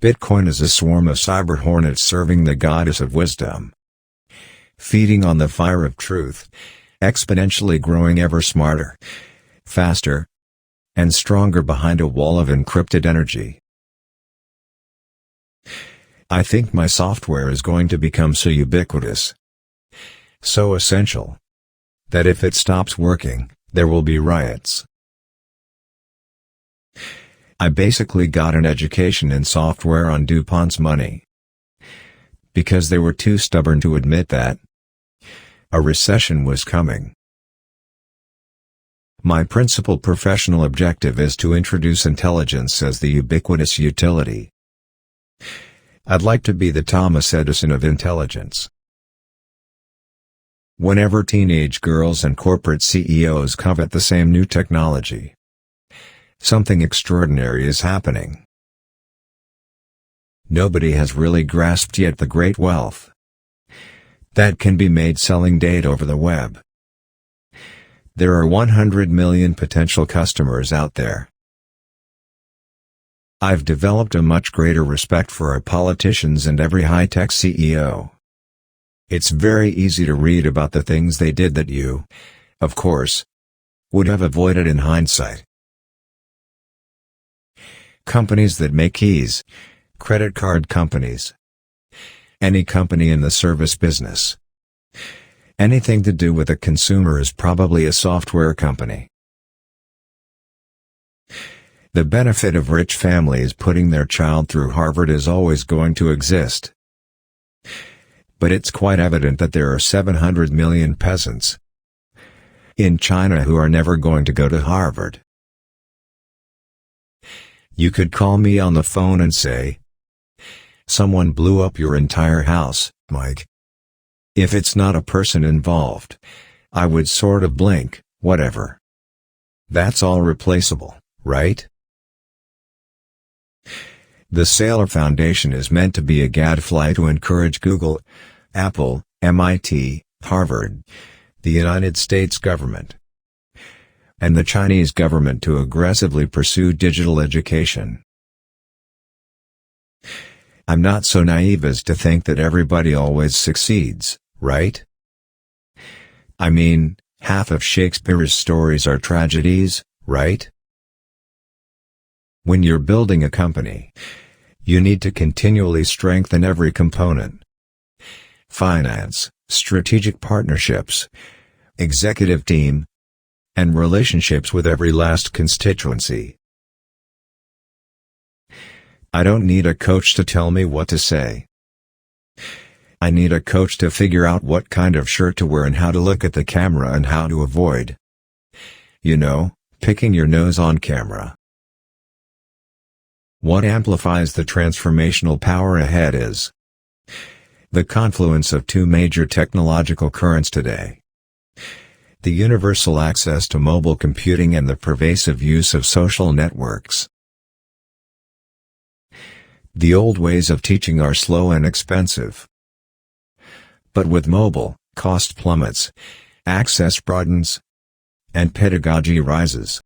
Bitcoin is a swarm of cyber hornets serving the goddess of wisdom, feeding on the fire of truth, exponentially growing ever smarter, faster, and stronger behind a wall of encrypted energy. I think my software is going to become so ubiquitous, so essential, that if it stops working, there will be riots. I basically got an education in software on DuPont's money, because they were too stubborn to admit that a recession was coming. My principal professional objective is to introduce intelligence as the ubiquitous utility. I'd like to be the Thomas Edison of intelligence. Whenever teenage girls and corporate CEOs covet the same new technology, something extraordinary is happening. Nobody has really grasped yet the great wealth that can be made selling data over the web. There are 100 million potential customers out there. I've developed a much greater respect for our politicians and every high-tech CEO. It's very easy to read about the things they did that you, of course, would have avoided in hindsight. Companies that make keys, credit card companies, any company in the service business, anything to do with a consumer is probably a software company. The benefit of rich families putting their child through Harvard is always going to exist. But it's quite evident that there are 700 million peasants in China who are never going to go to Harvard. You could call me on the phone and say, "Someone blew up your entire house, Mike." If it's not a person involved, I would sort of blink, whatever. That's all replaceable, right? The Saylor Foundation is meant to be a gadfly to encourage Google, Apple, MIT, Harvard, the United States government, and the Chinese government to aggressively pursue digital education. I'm not so naive as to think that everybody always succeeds, right? I mean, half of Shakespeare's stories are tragedies, right? When you're building a company, you need to continually strengthen every component: finance, strategic partnerships, executive team, and relationships with every last constituency. I don't need a coach to tell me what to say. I need a coach to figure out what kind of shirt to wear and how to look at the camera and how to avoid, picking your nose on camera. What amplifies the transformational power ahead is the confluence of two major technological currents today: the universal access to mobile computing and the pervasive use of social networks. The old ways of teaching are slow and expensive. But with mobile, cost plummets, access broadens, and pedagogy rises.